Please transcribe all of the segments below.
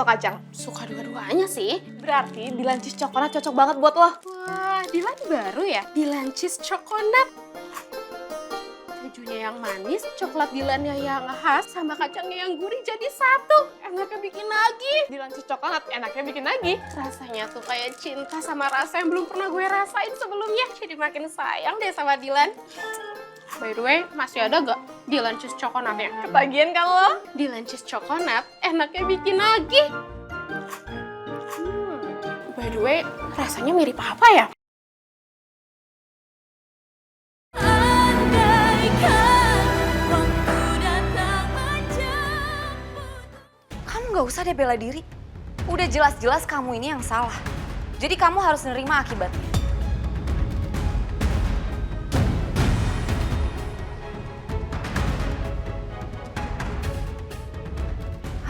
kacang? Suka dua-duanya sih. Berarti Dilan cheese coconut cocok banget buat lo. Wah, Dilan baru ya? Dilan cheese coconut. Kejunya yang manis, coklat Dilannya yang khas, sama kacangnya yang gurih jadi satu. Enaknya bikin lagi. Dilan cheese coconut enaknya bikin lagi. Rasanya tuh kayak cinta sama rasa yang belum pernah gue rasain sebelumnya. Jadi makin sayang deh sama Dilan. By the way, masih ada gak Dilan cheese coconutnya? Ketagihan kan lo? Dilan cheese coconut enaknya bikin lagi. By the way, rasanya mirip apa ya? Kamu gak usah deh bela diri. Udah jelas-jelas kamu ini yang salah. Jadi kamu harus nerima akibatnya.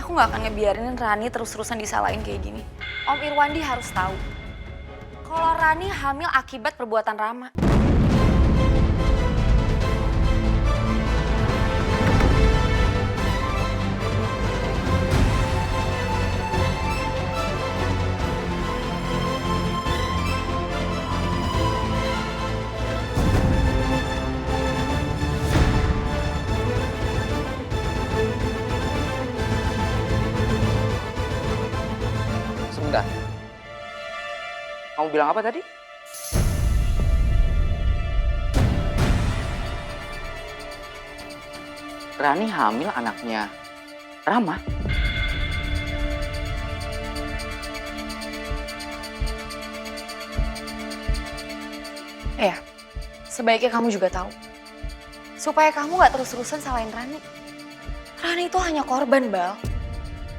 Aku gak akan ngebiarin Rani terus-terusan disalahin kayak gini. Om Irwandi harus tahu kalau Rani hamil akibat perbuatan Rama. Sebentar. Kamu bilang apa tadi? Rani hamil anaknya Rama? Ya, sebaiknya kamu juga tahu. Supaya kamu gak terus-terusan salahin Rani. Rani itu hanya korban, Bal.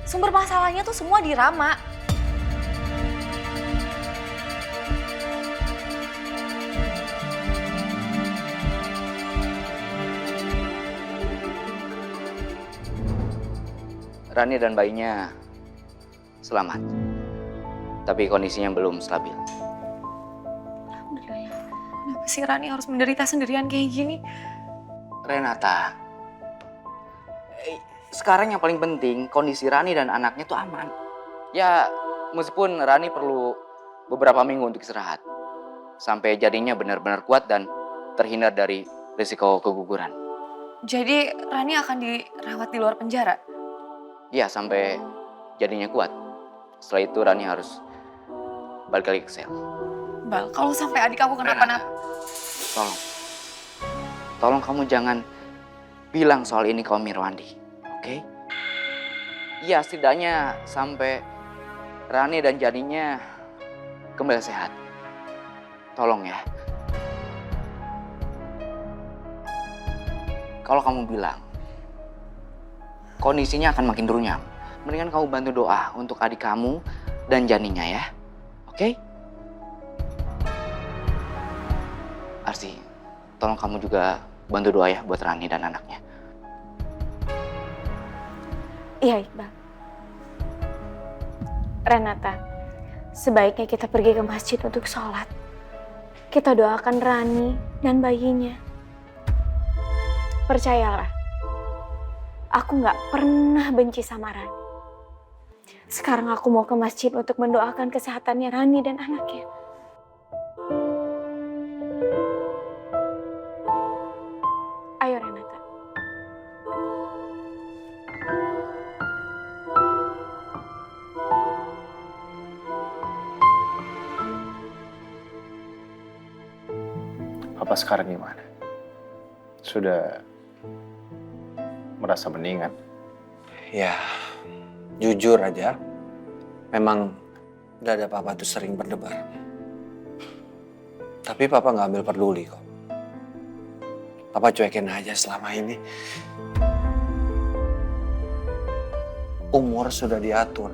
Sumber masalahnya tuh semua di Rama. Rani dan bayinya selamat. Tapi kondisinya belum stabil. Alhamdulillah ya. Kenapa sih Rani harus menderita sendirian kayak gini? Renata, sekarang yang paling penting kondisi Rani dan anaknya tuh aman. Ya, meskipun Rani perlu beberapa minggu untuk istirahat. Sampai jadinya benar-benar kuat dan terhindar dari risiko keguguran. Jadi Rani akan dirawat di luar penjara? Ya, sampai jadinya kuat. Setelah itu Rani harus balik lagi ke sel. Bal, kalau sampai adik aku kenapa-napa. Tolong kamu jangan bilang soal ini ke Om Irwandi, oke? Iya, setidaknya sampai Rani dan jadinya kembali sehat. Tolong ya. Kalau kamu bilang kondisinya akan makin runyam, mendingan kamu bantu doa untuk adik kamu dan janinnya ya, oke? Arsi, tolong kamu juga bantu doa ya buat Rani dan anaknya. Iya, Iqbal. Renata, sebaiknya kita pergi ke masjid untuk sholat. Kita doakan Rani dan bayinya. Percayalah, aku gak pernah benci sama Rani. Sekarang aku mau ke masjid untuk mendoakan kesehatannya Rani dan anaknya. Ayo Renata. Papa sekarang gimana? Sudah merasa mendingan? Ya, jujur aja, memang dada papa tuh sering berdebar. Tapi papa nggak ambil peduli kok. Papa cuekin aja selama ini. Umur sudah diatur,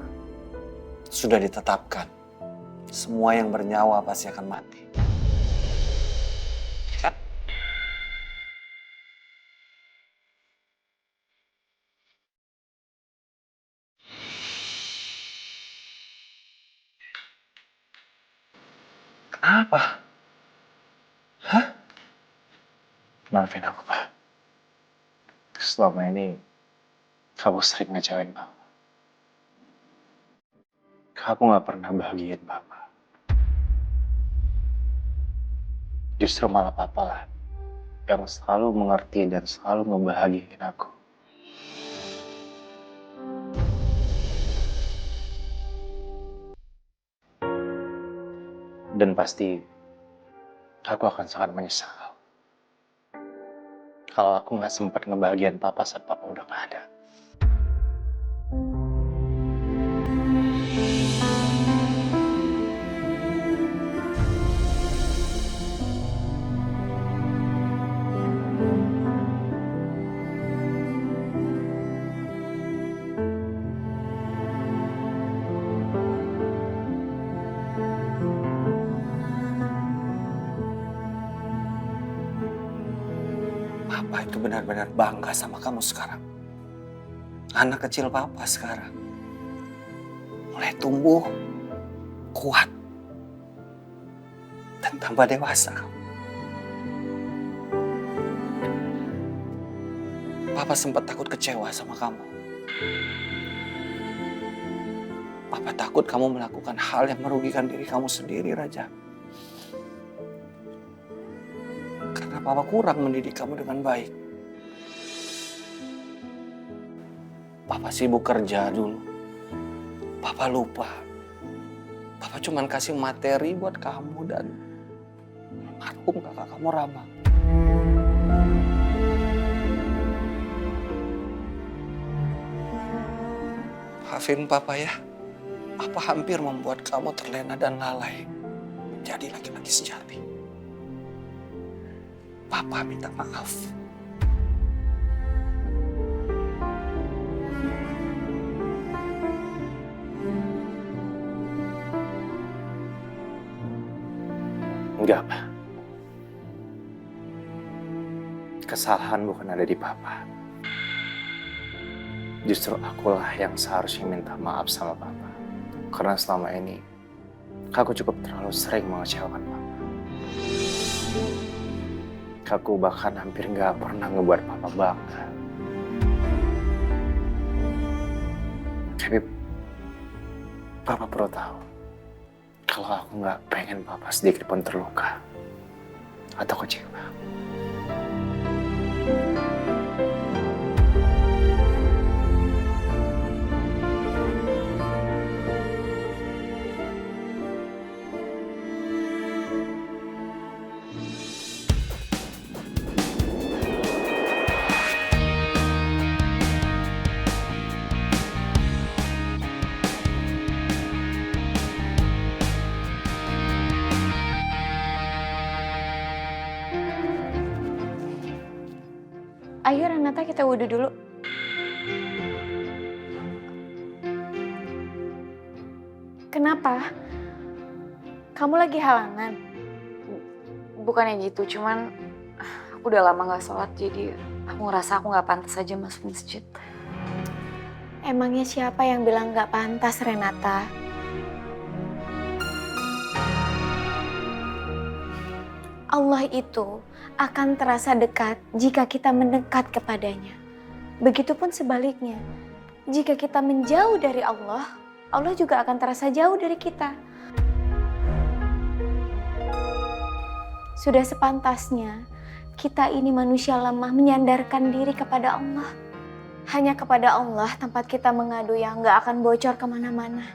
sudah ditetapkan. Semua yang bernyawa pasti akan mati. Kan? Kenapa? Hah? Maafin aku, Pak. Selama ini kamu sering ngecewain Papa. Aku gak pernah bahagiain Papa. Justru malah Papa lah yang selalu mengerti dan selalu ngebahagiain aku. Dan pasti aku akan sangat menyesal kalau aku nggak sempat ngebahagiain Papa saat Papa udah nggak ada. Papa itu benar-benar bangga sama kamu sekarang. Anak kecil Papa sekarang mulai tumbuh, kuat, dan tambah dewasa. Papa sempat takut kecewa sama kamu. Papa takut kamu melakukan hal yang merugikan diri kamu sendiri, Raja. Karena Papa kurang mendidik kamu dengan baik. Papa sibuk kerja dulu. Papa lupa. Papa cuman kasih materi buat kamu dan almarhum kakak kamu Rama. Maafin Papa ya. Papa hampir membuat kamu terlena dan lalai menjadi laki-laki sejati. Papa minta maaf. Enggak, Pak. Kesalahan bukan ada di Papa. Justru akulah yang seharusnya minta maaf sama Papa. Karena selama ini, aku cukup terlalu sering mengecewakan Papa. Aku bahkan hampir nggak pernah ngebuat Papa bangga. Tapi Papa perlu tahu, kalau aku nggak pengen Papa sedikit pun terluka atau kecewa. Ayo Renata, kita wudhu dulu. Kenapa? Kamu lagi halangan? Bukannya gitu, cuman aku udah lama gak sholat, jadi aku ngerasa aku gak pantas aja masuk masjid. Emangnya siapa yang bilang gak pantas, Renata? Allah itu akan terasa dekat jika kita mendekat kepadanya. Begitupun sebaliknya, jika kita menjauh dari Allah, Allah juga akan terasa jauh dari kita. Sudah sepantasnya kita ini manusia lemah menyandarkan diri kepada Allah. Hanya kepada Allah tempat kita mengadu yang gak akan bocor kemana-mana.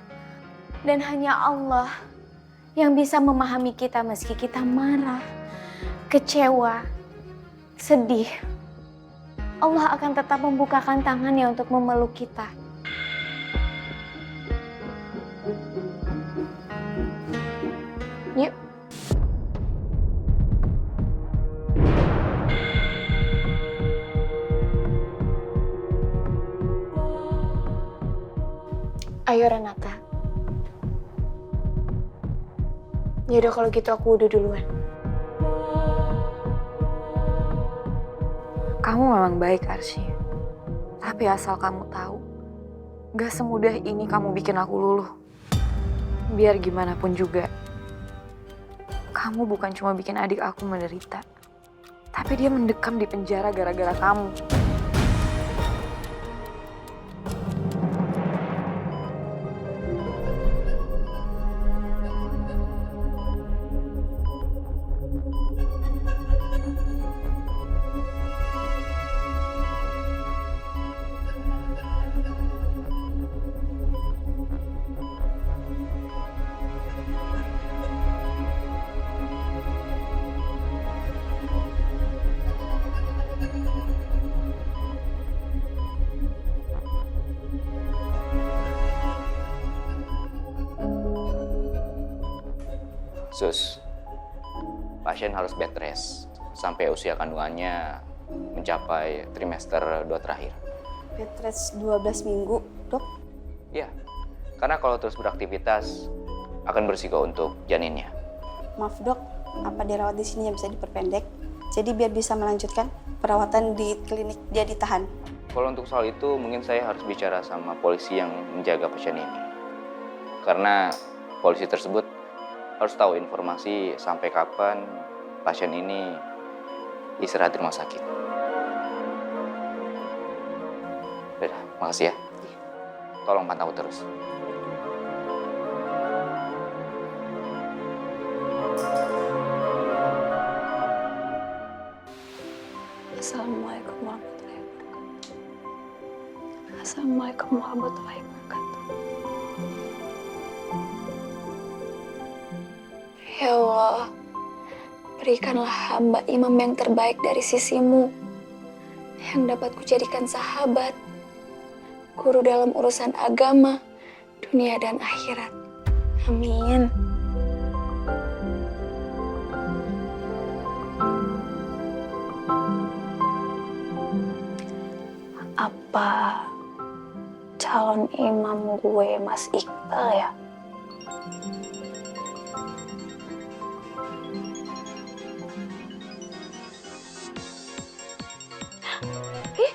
Dan hanya Allah yang bisa memahami kita meski kita marah, kecewa, sedih. Allah akan tetap membukakan tangannya untuk memeluk kita. Yuk. Ayo Renata. Yaudah kalau gitu aku udah duluan. Kamu memang baik, Arsy. Tapi asal kamu tahu, gak semudah ini kamu bikin aku luluh. Biar gimana pun juga, kamu bukan cuma bikin adik aku menderita, tapi dia mendekam di penjara gara-gara kamu. Sus, pasien harus bed rest sampai usia kandungannya mencapai trimester 2 terakhir. Bed rest 12 minggu, dok. Ya, karena kalau terus beraktivitas akan berisiko untuk janinnya. Maaf dok, apa dirawat di sini yang bisa diperpendek? Jadi biar bisa melanjutkan perawatan di klinik dia ditahan. Kalau untuk soal itu mungkin saya harus bicara sama polisi yang menjaga pasien ini. Karena polisi tersebut harus tahu informasi sampai kapan pasien ini istirahat di rumah sakit. Udah, makasih ya. Tolong pantau terus. Assalamualaikum warahmatullahi wabarakatuh. Assalamualaikum warahmatullahi wabarakatuh. Ya Allah, berikanlah hamba imam yang terbaik dari sisimu, yang dapat kujadikan sahabat, guru dalam urusan agama, dunia dan akhirat. Amin. Apa calon imam gue Mas Iqbal ya? Ih,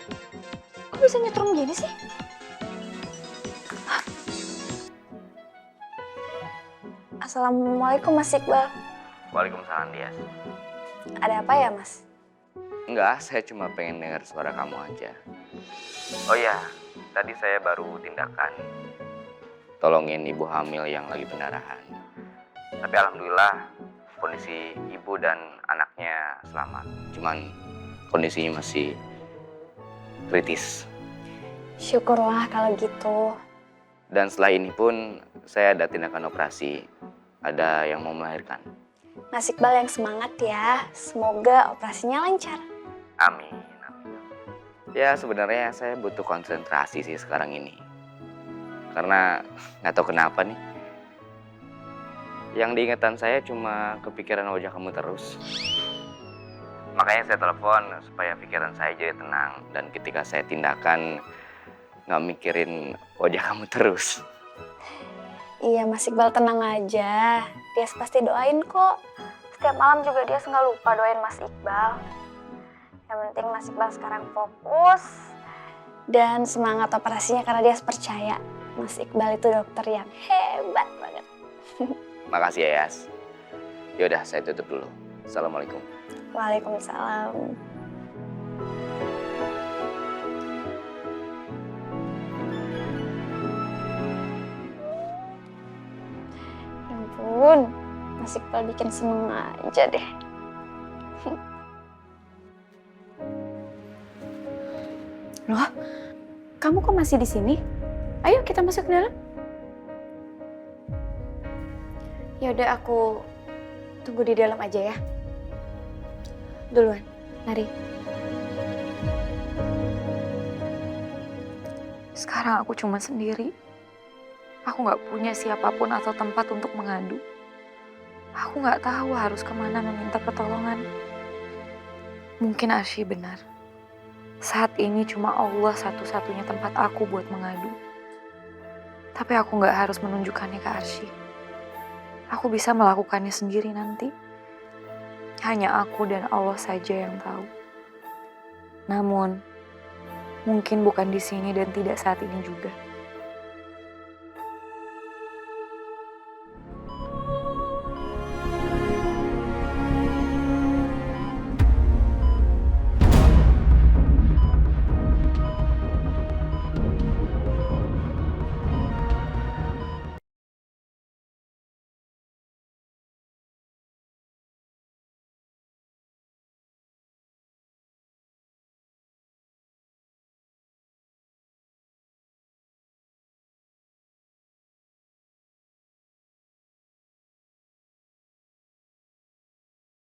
kok bisa nyetrum gini sih? Assalamualaikum Mas Iqbal. Waalaikumsalam, Dias. Ada apa ya Mas? Enggak, saya cuma pengen dengar suara kamu aja. Oh ya, tadi saya baru tindakan tolongin ibu hamil yang lagi pendarahan. Tapi alhamdulillah kondisi ibu dan anaknya selamat. Cuman kondisinya masih kritis. Syukurlah kalau gitu. Dan setelah ini pun saya ada tindakan operasi. Ada yang mau melahirkan. Mas Iqbal yang semangat ya. Semoga operasinya lancar. Amin, amin. Ya sebenarnya saya butuh konsentrasi sih sekarang ini. Karena nggak tahu kenapa nih. Yang diingatan saya cuma kepikiran wajah kamu terus. Makanya saya telepon supaya pikiran saya jadi tenang. Dan ketika saya tindakan, nggak mikirin wajah kamu terus. Iya Mas Iqbal tenang aja. Dia pasti doain kok. Setiap malam juga dia nggak lupa doain Mas Iqbal. Yang penting Mas Iqbal sekarang fokus dan semangat operasinya karena dia percaya Mas Iqbal itu dokter yang hebat banget. Makasih ya Yas. Yaudah saya tutup dulu. Assalamualaikum. Waalaikumsalam. Ya ampun, Mas Iqbal bikin seneng aja deh. Loh, kamu kok masih di sini? Ayo kita masuk ke dalam. Ya udah aku tunggu di dalam aja ya. Duluan, mari. Sekarang aku cuma sendiri. Aku nggak punya siapapun atau tempat untuk mengadu. Aku nggak tahu harus kemana meminta pertolongan. Mungkin Arsy benar. Saat ini cuma Allah satu-satunya tempat aku buat mengadu. Tapi aku nggak harus menunjukkannya ke Arsy. Aku bisa melakukannya sendiri nanti. Hanya aku dan Allah saja yang tahu. Namun, mungkin bukan di sini dan tidak saat ini juga.